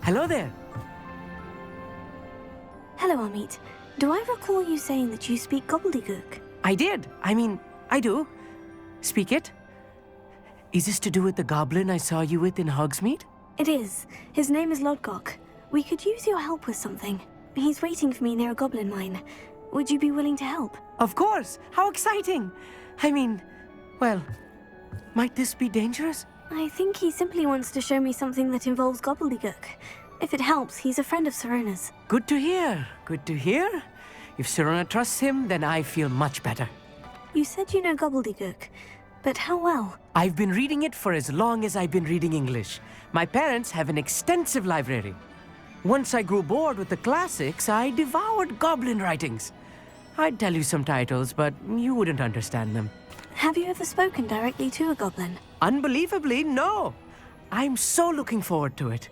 Hello there. Hello, Amit. Do I recall you saying that you speak Gobbledegook? I did. I do. Speak it. Is this to do with the goblin I saw you with in Hogsmeade? It is. His name is Lodgok. We could use your help with something. He's waiting for me near a goblin mine. Would you be willing to help? Of course. How exciting. Well, might this be dangerous? I think he simply wants to show me something that involves Gobbledegook. If it helps, he's a friend of Sirona's. Good to hear. Good to hear. If Sirona trusts him, then I feel much better. You said you know Gobbledegook, but how well? I've been reading it for as long as I've been reading English. My parents have an extensive library. Once I grew bored with the classics, I devoured goblin writings. I'd tell you some titles, but you wouldn't understand them. Have you ever spoken directly to a goblin? Unbelievably, no. I'm so looking forward to it.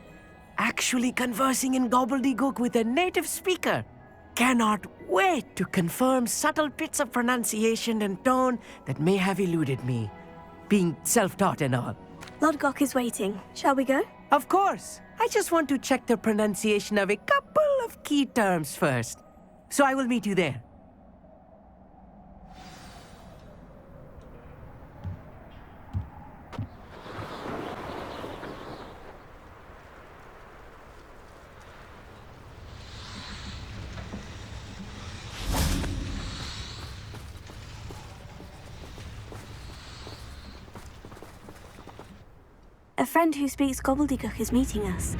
Actually conversing in Gobbledegook with a native speaker. Cannot wait to confirm subtle bits of pronunciation and tone that may have eluded me, being self-taught and all. Lodgok is waiting. Shall we go? Of course. I just want to check the pronunciation of a couple of key terms first. So I will meet you there. A friend who speaks Gobbledegook is meeting us.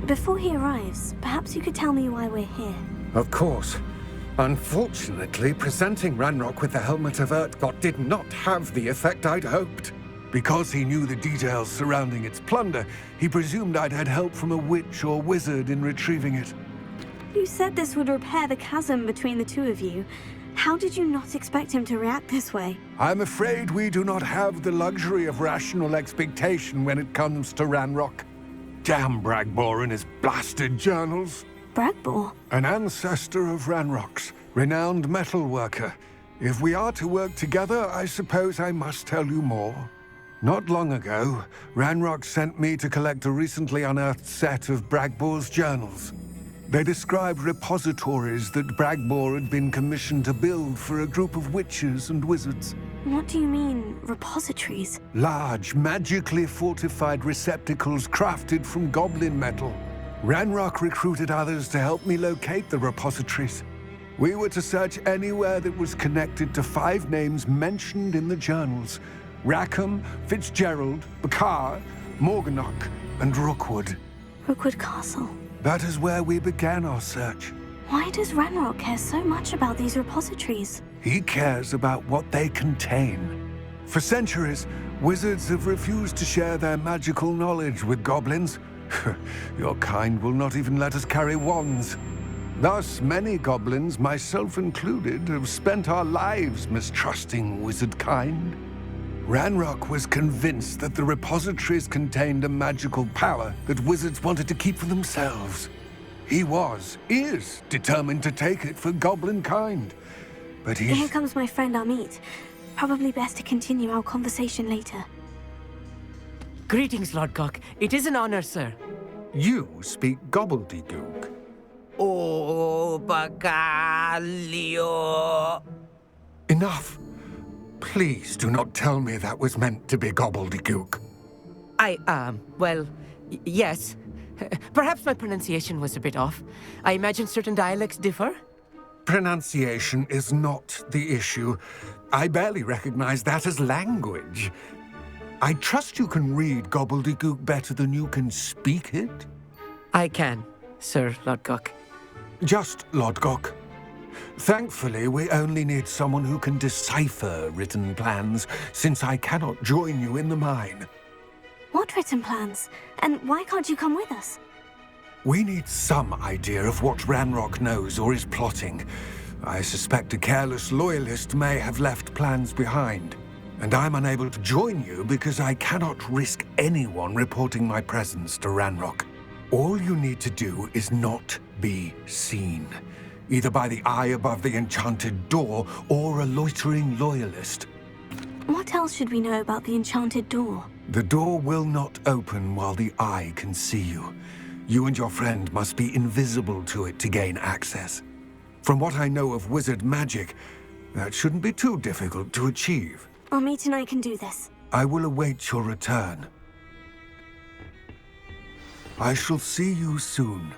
Before he arrives, perhaps you could tell me why we're here. Of course. Unfortunately, presenting Ranrock with the Helmet of Urtkot did not have the effect I'd hoped. Because he knew the details surrounding its plunder, he presumed I'd had help from a witch or wizard in retrieving it. You said this would repair the chasm between the two of you. How did you not expect him to react this way? I'm afraid we do not have the luxury of rational expectation when it comes to Ranrock. Damn Bragbor and his blasted journals. Bragbor? An ancestor of Ranrock's, renowned metal worker. If we are to work together, I suppose I must tell you more. Not long ago, Ranrock sent me to collect a recently unearthed set of Bragbor's journals. They described repositories that Bragbor had been commissioned to build for a group of witches and wizards. What do you mean, repositories? Large, magically fortified receptacles crafted from goblin metal. Ranrock recruited others to help me locate the repositories. We were to search anywhere that was connected to 5 names mentioned in the journals: Rackham, Fitzgerald, Bakar, Morganach, and Rookwood. Rookwood Castle. That is where we began our search. Why does Ranrock care so much about these repositories? He cares about what they contain. For centuries, wizards have refused to share their magical knowledge with goblins. Your kind will not even let us carry wands. Thus, many goblins, myself included, have spent our lives mistrusting wizard kind. Ranrock was convinced that the repositories contained a magical power that wizards wanted to keep for themselves. He is determined to take it for goblin kind. But Here comes my friend Amit. Probably best to continue our conversation later. Greetings, Lodgok. It is an honor, sir. You speak Gobbledegook. Oh, Bagalio. Enough. Please do not tell me that was meant to be Gobbledegook. Yes. Perhaps my pronunciation was a bit off. I imagine certain dialects differ. Pronunciation is not the issue. I barely recognize that as language. I trust you can read Gobbledegook better than you can speak it? I can, Sir Lodgok. Just Lodgok. Thankfully, we only need someone who can decipher written plans, since I cannot join you in the mine. What written plans? And why can't you come with us? We need some idea of what Ranrock knows or is plotting. I suspect a careless loyalist may have left plans behind. And I'm unable to join you because I cannot risk anyone reporting my presence to Ranrock. All you need to do is not be seen, either by the eye above the enchanted door or a loitering loyalist. What else should we know about the enchanted door? The door will not open while the eye can see you. You and your friend must be invisible to it to gain access. From what I know of wizard magic, that shouldn't be too difficult to achieve. Amit and I can do this. I will await your return. I shall see you soon.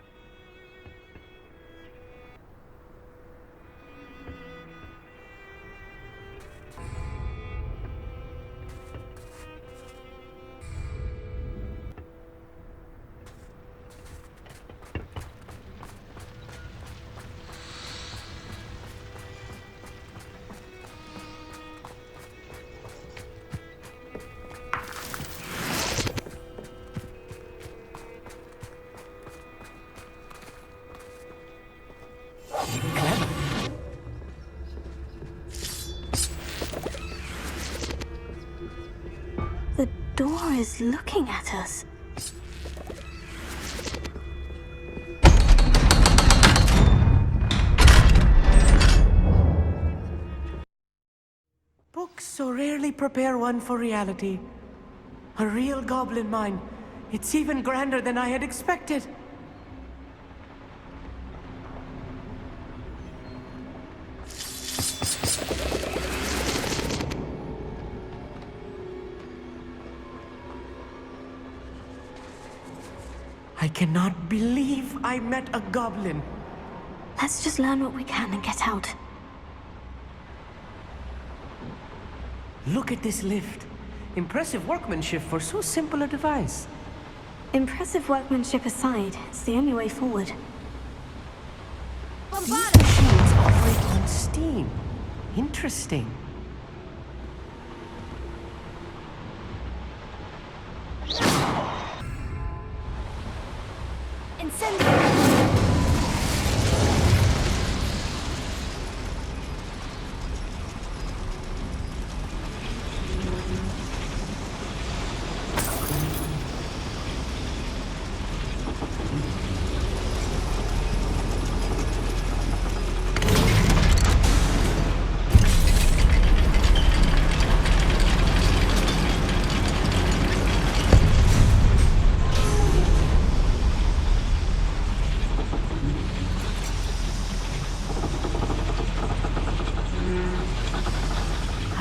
The door is looking at us. Books so rarely prepare one for reality. A real goblin mine. It's even grander than I had expected. I cannot believe I met a goblin. Let's just learn what we can and get out. Look at this lift. Impressive workmanship for so simple a device. Impressive workmanship aside, it's the only way forward. These machines operate on steam. Interesting.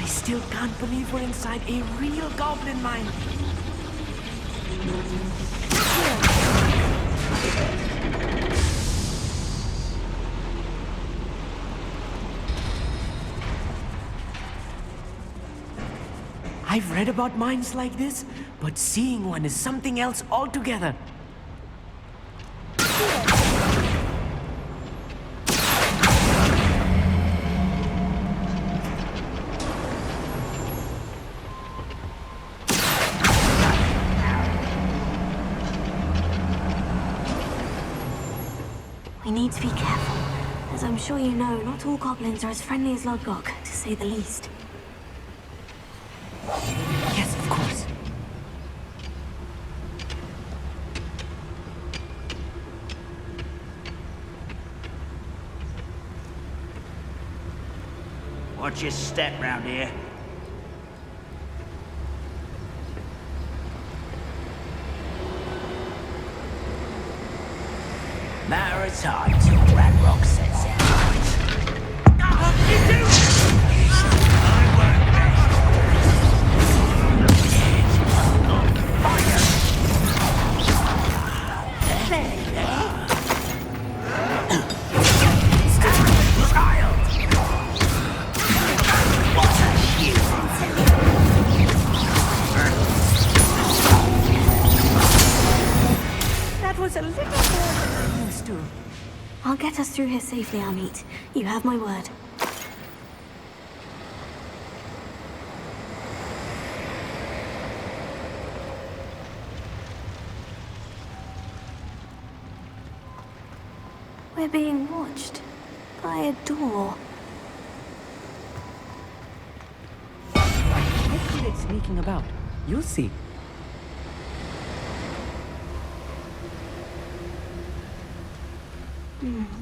Still can't believe we're inside a real goblin mine. I've read about mines like this, but seeing one is something else altogether. We need to be careful. As I'm sure you know, not all goblins are as friendly as Lodgok, to say the least. Yes, of course. Watch your step round here. Matter of time till Ranrock sets it right. You do it! I won't Fire! There you go. Child! What a That was a little more than I'm used to. I'll get us through here safely, Amit. You have my word. We're being watched by a door. Look at it sneaking about. You'll see.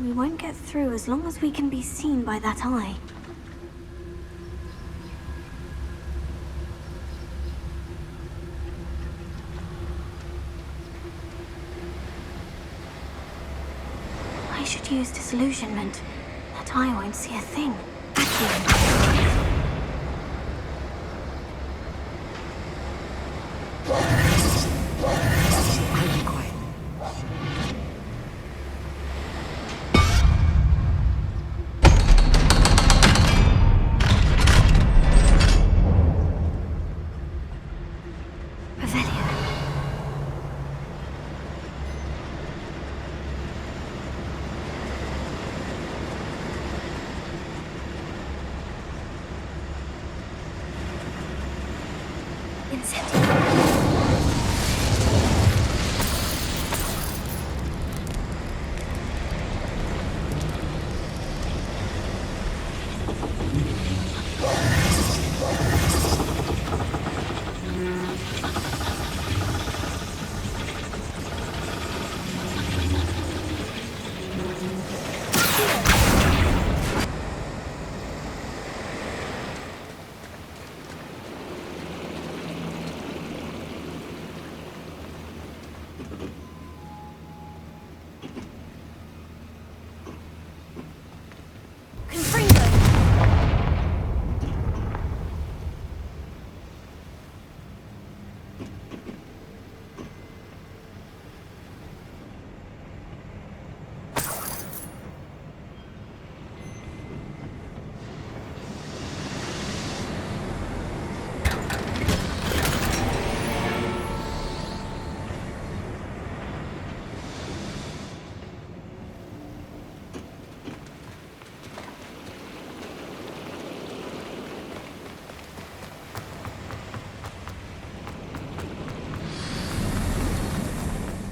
We won't get through as long as we can be seen by that eye. should use disillusionment. That eye won't see a thing. I'll be quiet. Revelio. Incendio.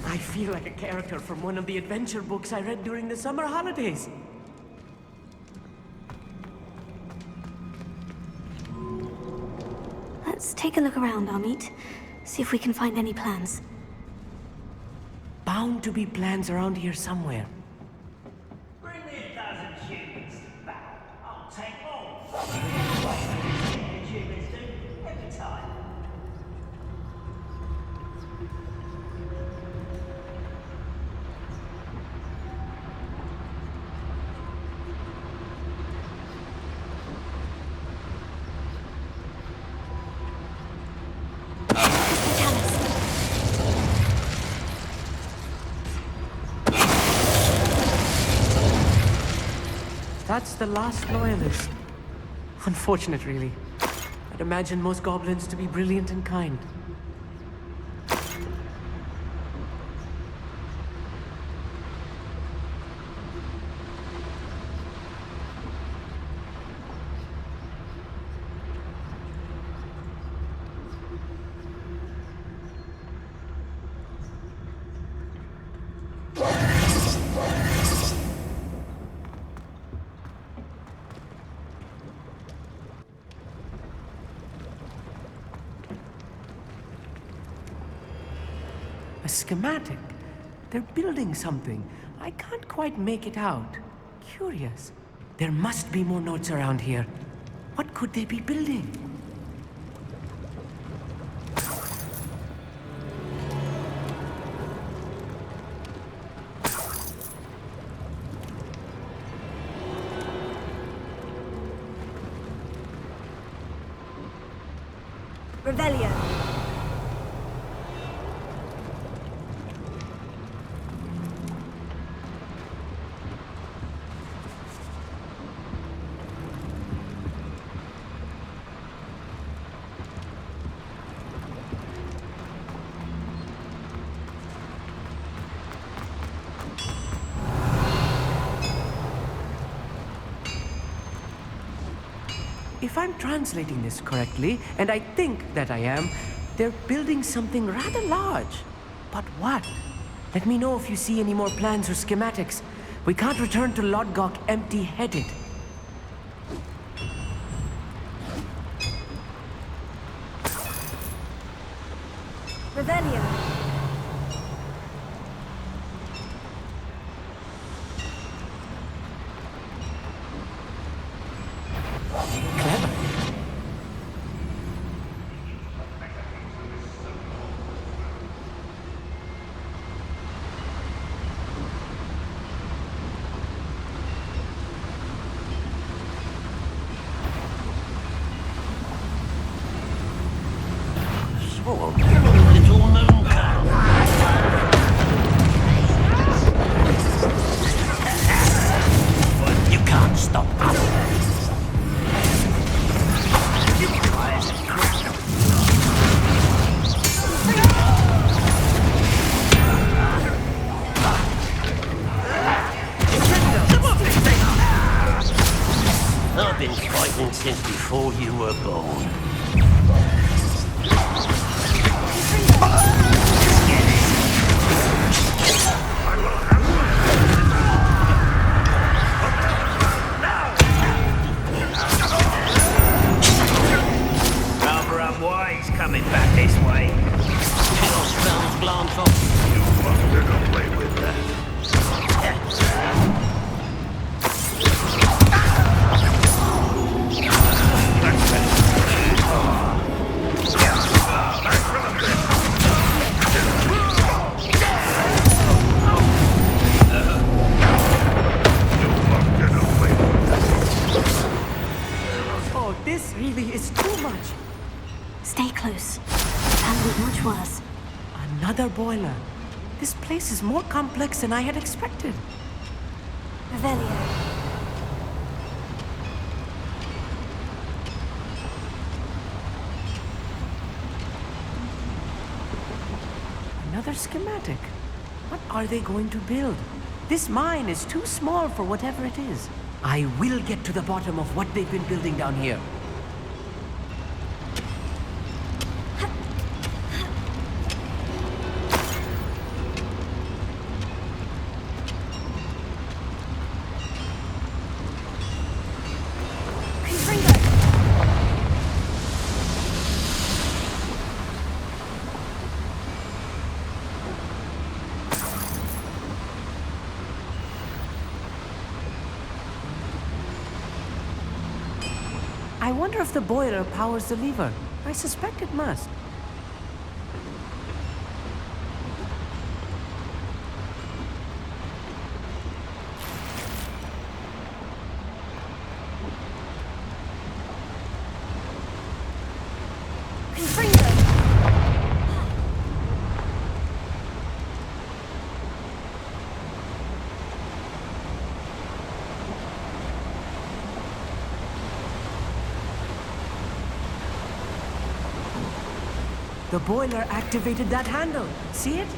I feel like a character from one of the adventure books I read during the summer holidays. Let's take a look around, Amit. See if we can find any plans. Bound to be plans around here somewhere. Bring me 1,000 humans to battle. I'll take all. Humans do every time. That's the last loyalist. Unfortunate, really. I'd imagine most goblins to be brilliant and kind. A schematic. They're building something. I can't quite make it out. Curious. There must be more notes around here. What could they be building? Revelio. If I'm translating this correctly, and I think that I am, they're building something rather large. But what? Let me know if you see any more plans or schematics. We can't return to Lodgok empty-headed. Revelio. Clever. since before you were born. Rather unwise coming back this way. Your spells glance off. You must get away with that. Oh, this really is too much. Stay close. It can be much worse. Another boiler. This place is more complex than I had expected. Revelio. Another schematic. What are they going to build? This mine is too small for whatever it is. I will get to the bottom of what they've been building down here. I wonder if the boiler powers the lever. I suspect it must. The boiler activated that handle. See it?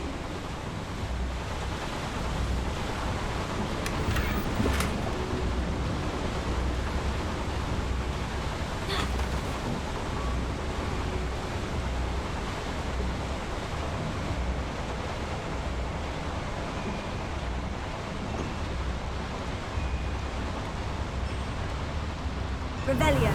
Revelio.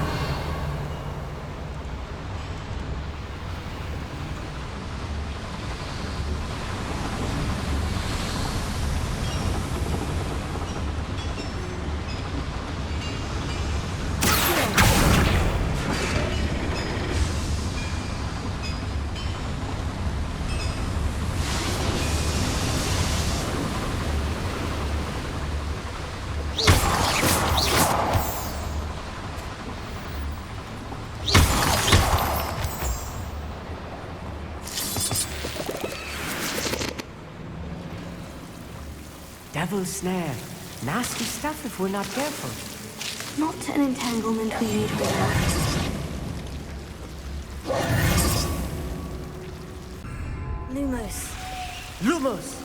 Devil's snare. Nasty stuff if we're not careful. Not an entanglement we need right now. Lumos. Lumos!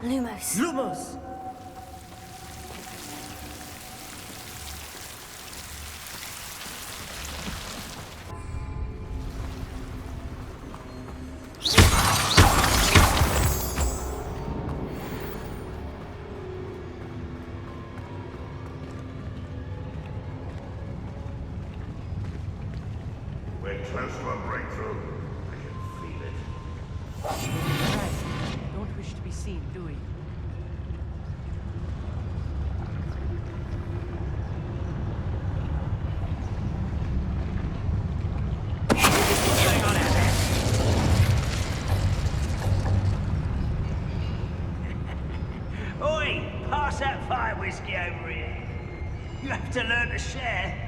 Lumos. Lumos! We're close to a breakthrough. I can feel it. Right. Don't wish to be seen, do we? Oi! Pass that fire whiskey over here. You have to learn to share.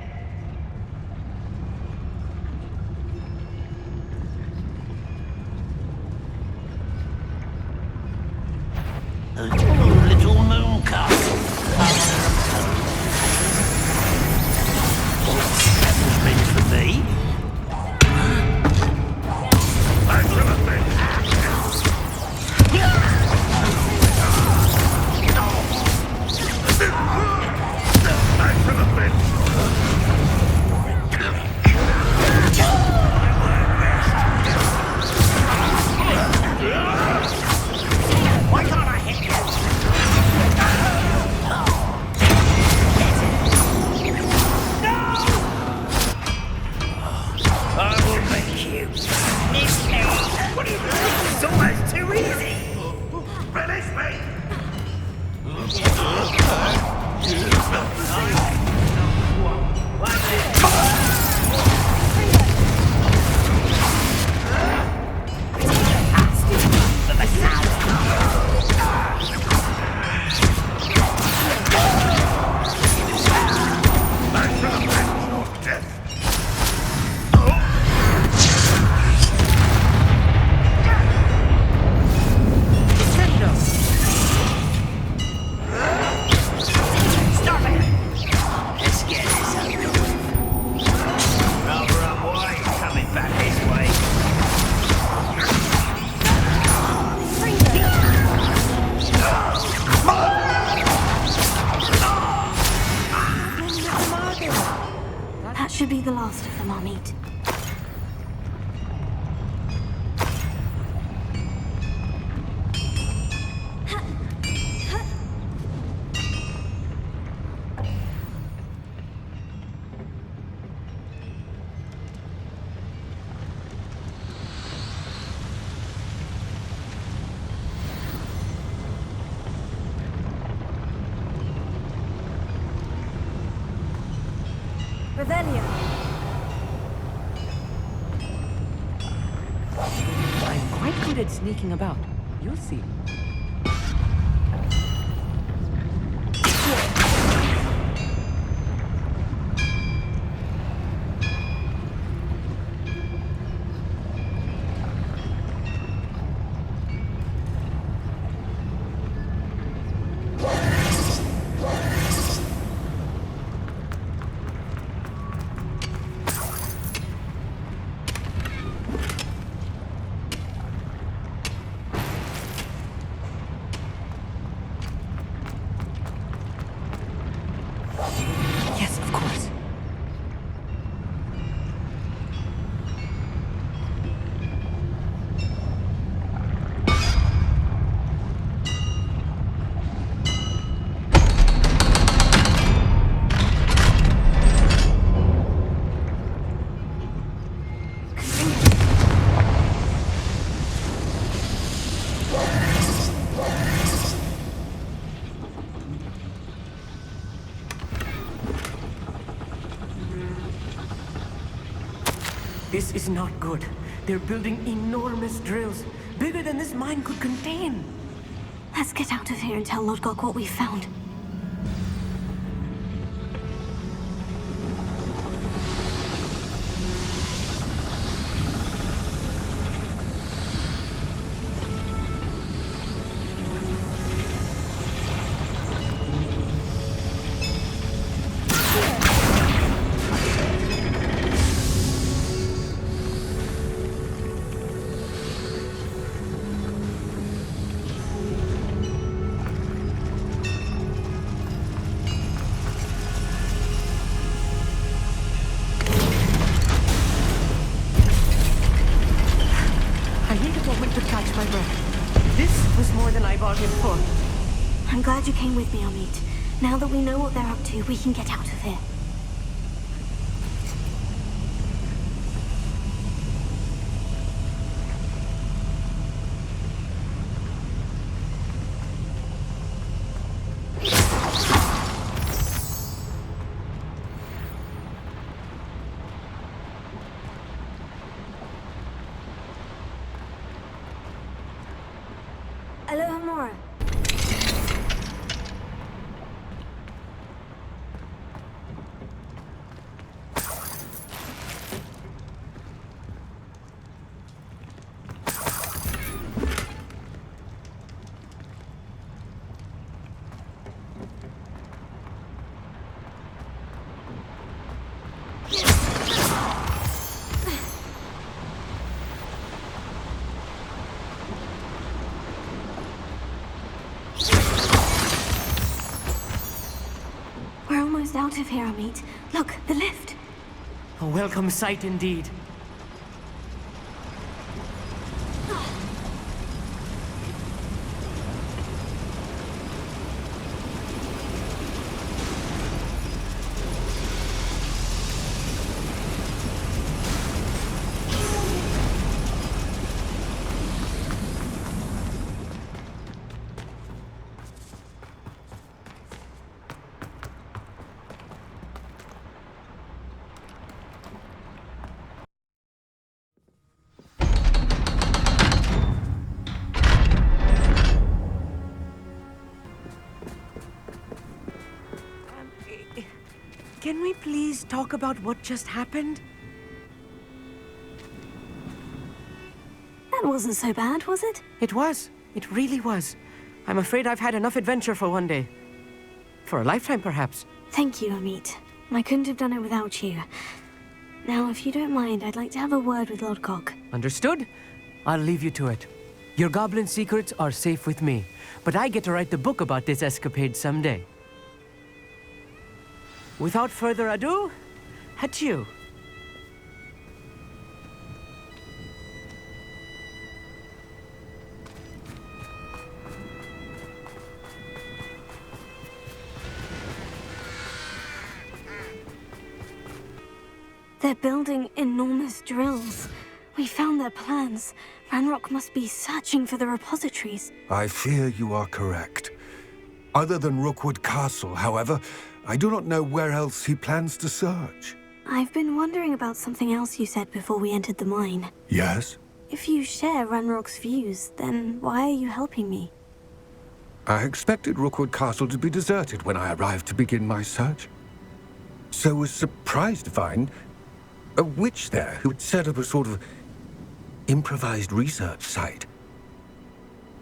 Why can't I hit you? I will make you. What are you doing? It's almost too easy. Release me! That should be the last of them I'll meet. Revelio. I'm quite good at sneaking about. You'll see. Yes, of course. This is not good. They're building enormous drills, bigger than this mine could contain. Let's get out of here and tell Lodgok what we found. To catch my breath. This was more than I bargained for. I'm glad you came with me, Amit. Now that we know what they're up to, we can get out of here. Alohomora. out of here, Amit. Look, the lift. A welcome sight indeed. Can we please talk about what just happened? That wasn't so bad, was it? It was. It really was. I'm afraid I've had enough adventure for one day. For a lifetime, perhaps. Thank you, Amit. I couldn't have done it without you. Now, if you don't mind, I'd like to have a word with Lodgok. Understood? I'll leave you to it. Your goblin secrets are safe with me, but I get to write the book about this escapade someday. Without further ado, adieu. They're building enormous drills. We found their plans. Ranrock must be searching for the repositories. I fear you are correct. Other than Rookwood Castle, however, I do not know where else he plans to search. I've been wondering about something else you said before we entered the mine. Yes? If you share Ranrock's views, then why are you helping me? I expected Rookwood Castle to be deserted when I arrived to begin my search. So was surprised to find a witch there who had set up a sort of improvised research site.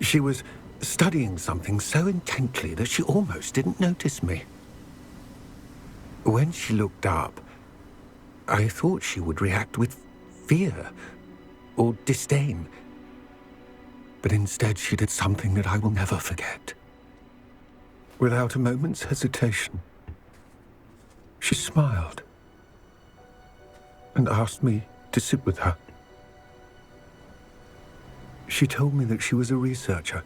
She was studying something so intently that she almost didn't notice me. When she looked up, I thought she would react with fear or disdain. But instead she did something that I will never forget. Without a moment's hesitation, she smiled and asked me to sit with her. She told me that she was a researcher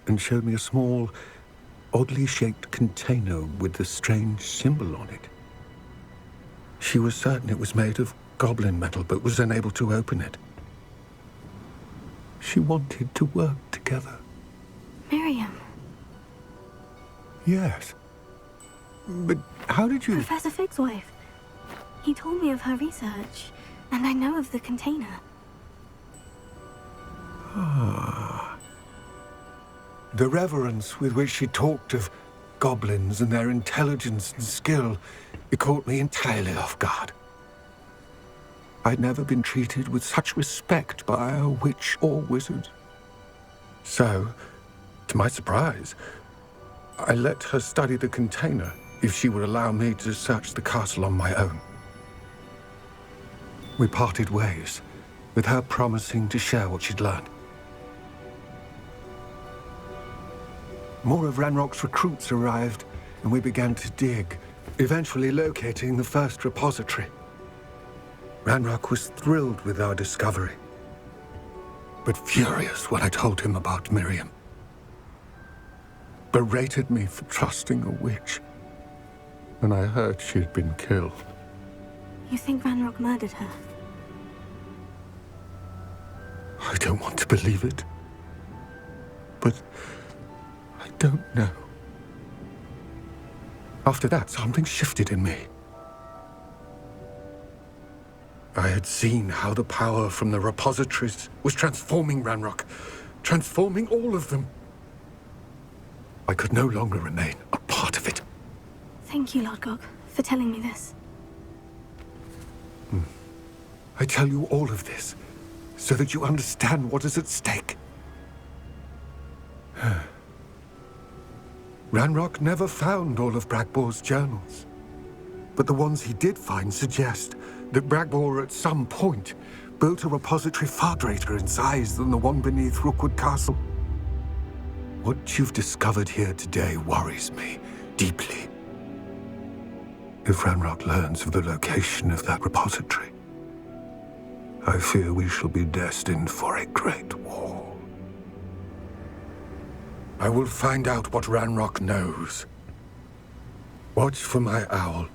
and showed me a small, oddly shaped container with a strange symbol on it. She was certain it was made of goblin metal, but was unable to open it. She wanted to work together. Miriam. Yes. But how did you... Professor Fig's wife. He told me of her research, and I know of the container. The reverence with which she talked of goblins and their intelligence and skill, it caught me entirely off guard. I'd never been treated with such respect by a witch or wizard. So, to my surprise, I let her study the container if she would allow me to search the castle on my own. We parted ways, with her promising to share what she'd learned. More of Ranrock's recruits arrived, and we began to dig, eventually locating the first repository. Ranrock was thrilled with our discovery, but furious when I told him about Miriam. Berated me for trusting a witch when I heard she had been killed. You think Ranrock murdered her? I don't want to believe it, but I don't know. After that, something shifted in me. I had seen how the power from the repositories was transforming Ranrock, transforming all of them. I could no longer remain a part of it. Thank you, Lodgok, for telling me this. I tell you all of this so that you understand what is at stake. Ranrock never found all of Bragbor's journals, but the ones he did find suggest that Bragbor at some point built a repository far greater in size than the one beneath Rookwood Castle. What you've discovered here today worries me deeply. If Ranrock learns of the location of that repository, I fear we shall be destined for a great war. I will find out what Ranrock knows. Watch for my owl